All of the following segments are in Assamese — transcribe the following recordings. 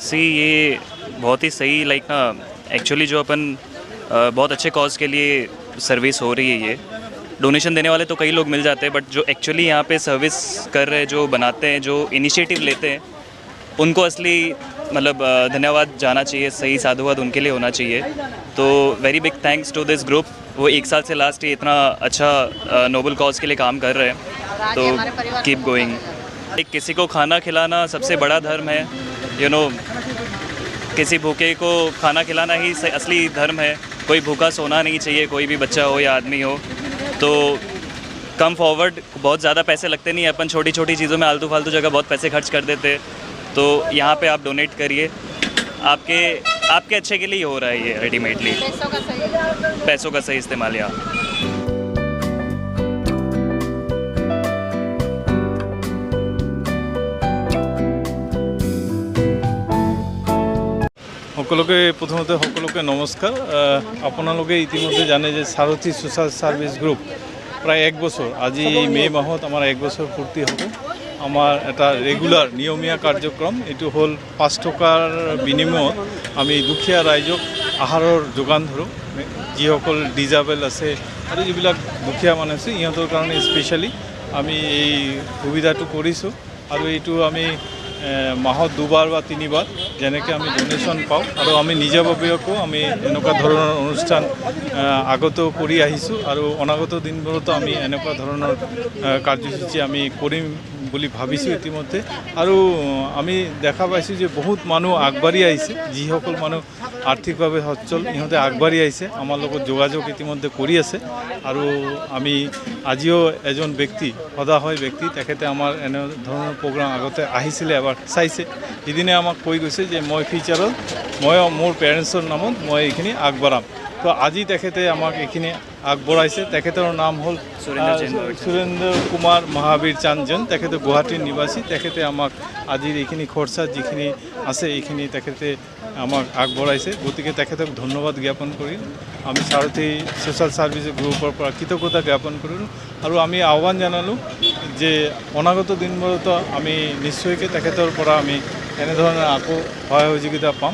सी ये बहुत ही सही लाइक ना एक्चुअली जो अपन बहुत अच्छे कॉज के लिए सर्विस हो रही है। ये डोनेशन देने वाले तो कई लोग मिल जाते हैं, बट जो एक्चुअली यहाँ पे सर्विस कर रहे हैं, जो बनाते हैं, जो इनिशिएटिव लेते हैं, उनको असली मतलब धन्यवाद जाना चाहिए, सही साधुवाद उनके लिए होना चाहिए। तो very big thanks to this group. वो 1 साल से लास्ट ये इतना अच्छा नोबल कॉज के लिए काम कर रहे हैं, तो कीप गोइंग। किसी को खाना खिलाना सबसे बड़ा धर्म है, यू नो, किसी भूखे को खाना खिलाना ही असली धर्म है। कोई भूखा सोना नहीं चाहिए, कोई भी बच्चा हो या आदमी हो। तो कम फॉरवर्ड, बहुत ज़्यादा पैसे लगते नहीं, अपन छोटी छोटी चीज़ों में आलतू फालतू जगह बहुत पैसे खर्च कर देते। तो यहाँ पे आप डोनेट करिए, आपके अच्छे के लिए ही हो रहा है ये अल्टीमेटली। पैसों का सही इस्तेमाल यहाँ। সকলোকে প্রথমতে সকলোকে নমস্কাৰ। আপোনালোকে ইতিমধ্যে জানে যে সাৰথী সোশ্যাল সাৰ্ভিস গ্ৰুপ প্ৰায় 1 বছৰ, আজি মে মাহত আমাৰ 1 বছৰ পূৰ্তি হ'ব। আমাৰ এটা ৰেগুলাৰ নিয়মীয়া কাৰ্যক্ৰম, এইটো হ'ল 5 টকাৰ বিনিময়ত আমি দুখীয়া ৰাইজক আহাৰৰ যোগান ধৰোঁ। যিসকল ডিজেবল আছে আৰু যিবিলাক দুখীয়া মানুহ আছে ইহঁতৰ কাৰণে স্পেচিয়েলি আমি এই সুবিধাটো কৰিছোঁ। আৰু এইটো আমি মাহত 2বাৰ বা 3বাৰ যেনেকৈ আমি ডোনেশ্যন পাওঁ, আৰু আমি নিজাববীয়াকো আমি এনেকুৱা ধৰণৰ অনুষ্ঠান আগতেও কৰি আহিছোঁ, আৰু অনাগত দিনবোৰতো আমি এনেকুৱা ধৰণৰ কাৰ্যসূচী আমি কৰিম বুলি ভাবিছোঁ ইতিমধ্যে। আৰু আমি দেখা পাইছোঁ যে বহুত মানুহ আগবাঢ়ি আহিছে, যিসকল মানুহ আৰ্থিকভাৱে সচ্ছল ইহঁতে আগবাঢ়ি আহিছে, আমাৰ লগত যোগাযোগ ইতিমধ্যে কৰি আছে। আৰু আমি আজিও এজন ব্যক্তি, সদাশয় ব্যক্তি, তেখেতে আমাৰ এনে ধৰণৰ প্ৰগ্ৰাম আগতে আহিছিলে, এবাৰ চাইছে। সিদিনে আমাক কৈ গৈছে যে মই ফিউচাৰত মই মোৰ পেৰেণ্টছৰ নামত মই এইখিনি আগবঢ়াম। তো আজি তেখেতে আমাক এইখিনি আগবঢ়াইছে। তেখেতৰ নাম হ'ল সুৰেন্দ্ৰ কুমাৰ মহাবীৰ চান্দজন। তেখেতে গুৱাহাটীৰ নিবাসী। তেখেতে আমাক আজিৰ এইখিনি খৰচা যিখিনি আছে এইখিনি তেখেতে আমাক আগবঢ়াইছে। গতিকে তেখেতক ধন্যবাদ জ্ঞাপন কৰিম। আমি সাৰথী সোশ্যাল সাৰ্ভিস গ্ৰুপৰ পৰা কৃতজ্ঞতা জ্ঞাপন কৰিলোঁ, আৰু আমি আহ্বান জনালোঁ যে অনাগত দিনবোৰতো আমি নিশ্চয়কৈ তেখেতৰ পৰা আমি এনেধৰণৰ আকৌ সহায় সহযোগিতা পাম।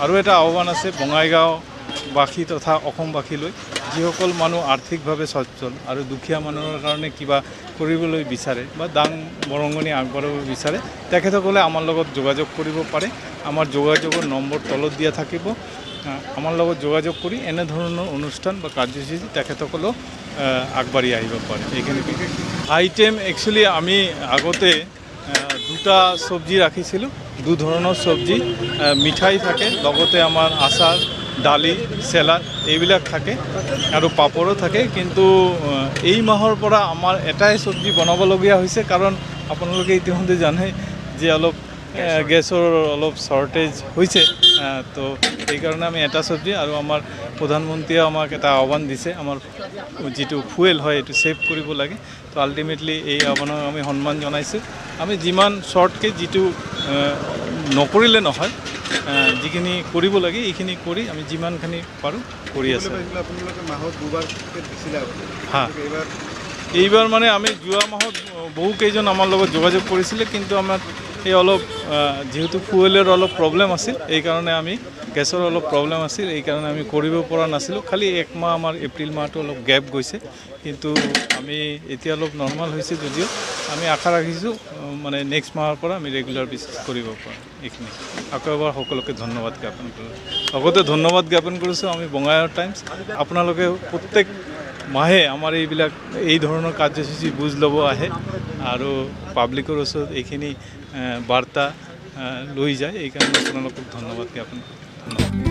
আৰু এটা আহ্বান আছে বঙাইগাঁওবাসী তথা অসমবাসীলৈ, যিসকল মানুহ আৰ্থিকভাৱে সচ্ছল আৰু দুখীয়া মানুহৰ কাৰণে কিবা কৰিবলৈ বিচাৰে বা দান বৰঙণি আগবঢ়াব বিচাৰে, তেখেতসকলে আমাৰ লগত যোগাযোগ কৰিব পাৰে। আমাৰ যোগাযোগৰ নম্বৰ তলত দিয়া থাকিব। আমাৰ লগত যোগাযোগ কৰি এনেধৰণৰ অনুষ্ঠান বা কাৰ্যসূচী তেখেতসকলেও আগবাঢ়ি আহিব পাৰে। এইখিনি আইটেম একচুৱেলি আমি আগতে 2টা চব্জি ৰাখিছিলোঁ, 2 ধৰণৰ চব্জি, মিঠাই থাকে, লগতে আমাৰ আচাৰ, দালি, চেলাড এইবিলাক থাকে, আৰু পাপৰো থাকে। কিন্তু এই মাহৰ পৰা আমাৰ এটাই চব্জি বনাবলগীয়া হৈছে, কাৰণ আপোনালোকে ইতিমধ্যে জানে যে অলপ গেছৰ অলপ শ্বৰ্টেজ হৈছে। তো সেইকাৰণে আমি এটা চব্জি, আৰু আমাৰ প্ৰধানমন্ত্ৰীয়ে আমাক এটা আহ্বান দিছে, আমাৰ যিটো ফুৱেল হয় এইটো ছেভ কৰিব লাগে। তো আল্টিমেটলি এই আহ্বানক আমি সন্মান জনাইছোঁ। আমি যিমান শ্বৰ্টকৈ যিটো নকৰিলে নহয়, যিখিনি কৰিব লাগে এইখিনি কৰি আমি যিমানখিনি পাৰোঁ কৰি আছোঁ। হা, এইবাৰ মানে আমি যোৱা মাহত বহুকেইজন আমাৰ লগত যোগাযোগ কৰিছিলে, কিন্তু আমাৰ এই অলপ যেহেতু ফুয়েলৰ অলপ প্ৰব্লেম আছিল, এইকাৰণে আমি গেছৰ অলপ প্ৰব্লেম আছিল, এইকাৰণে আমি কৰিব পৰা নাছিলোঁ। খালি 1 মাহ আমাৰ এপ্ৰিল মাহটো অলপ গেপ গৈছে, কিন্তু আমি এতিয়া অলপ নৰ্মেল হৈছে যদিও আমি আশা ৰাখিছোঁ মানে নেক্সট মাহৰ পৰা আমি ৰেগুলাৰ বেচিছ কৰিব পাৰোঁ। এইখিনি আকৌ এবাৰ সকলোকে ধন্যবাদ জ্ঞাপন কৰিলোঁ। লগতে ধন্যবাদ জ্ঞাপন কৰিছোঁ আমি বঙাইগাঁও টাইমছ। আপোনালোকে প্ৰত্যেক মাহে আমাৰ এই ধৰণৰ কাৰ্যসূচী বুজ ল'ব আহে, আৰু পাব্লিকৰ ওচৰত এইখিনি বাৰ্তা লৈ যায়। এইকাৰণে আপোনালোকক ধন্যবাদ জ্ঞাপন কৰিলোঁ।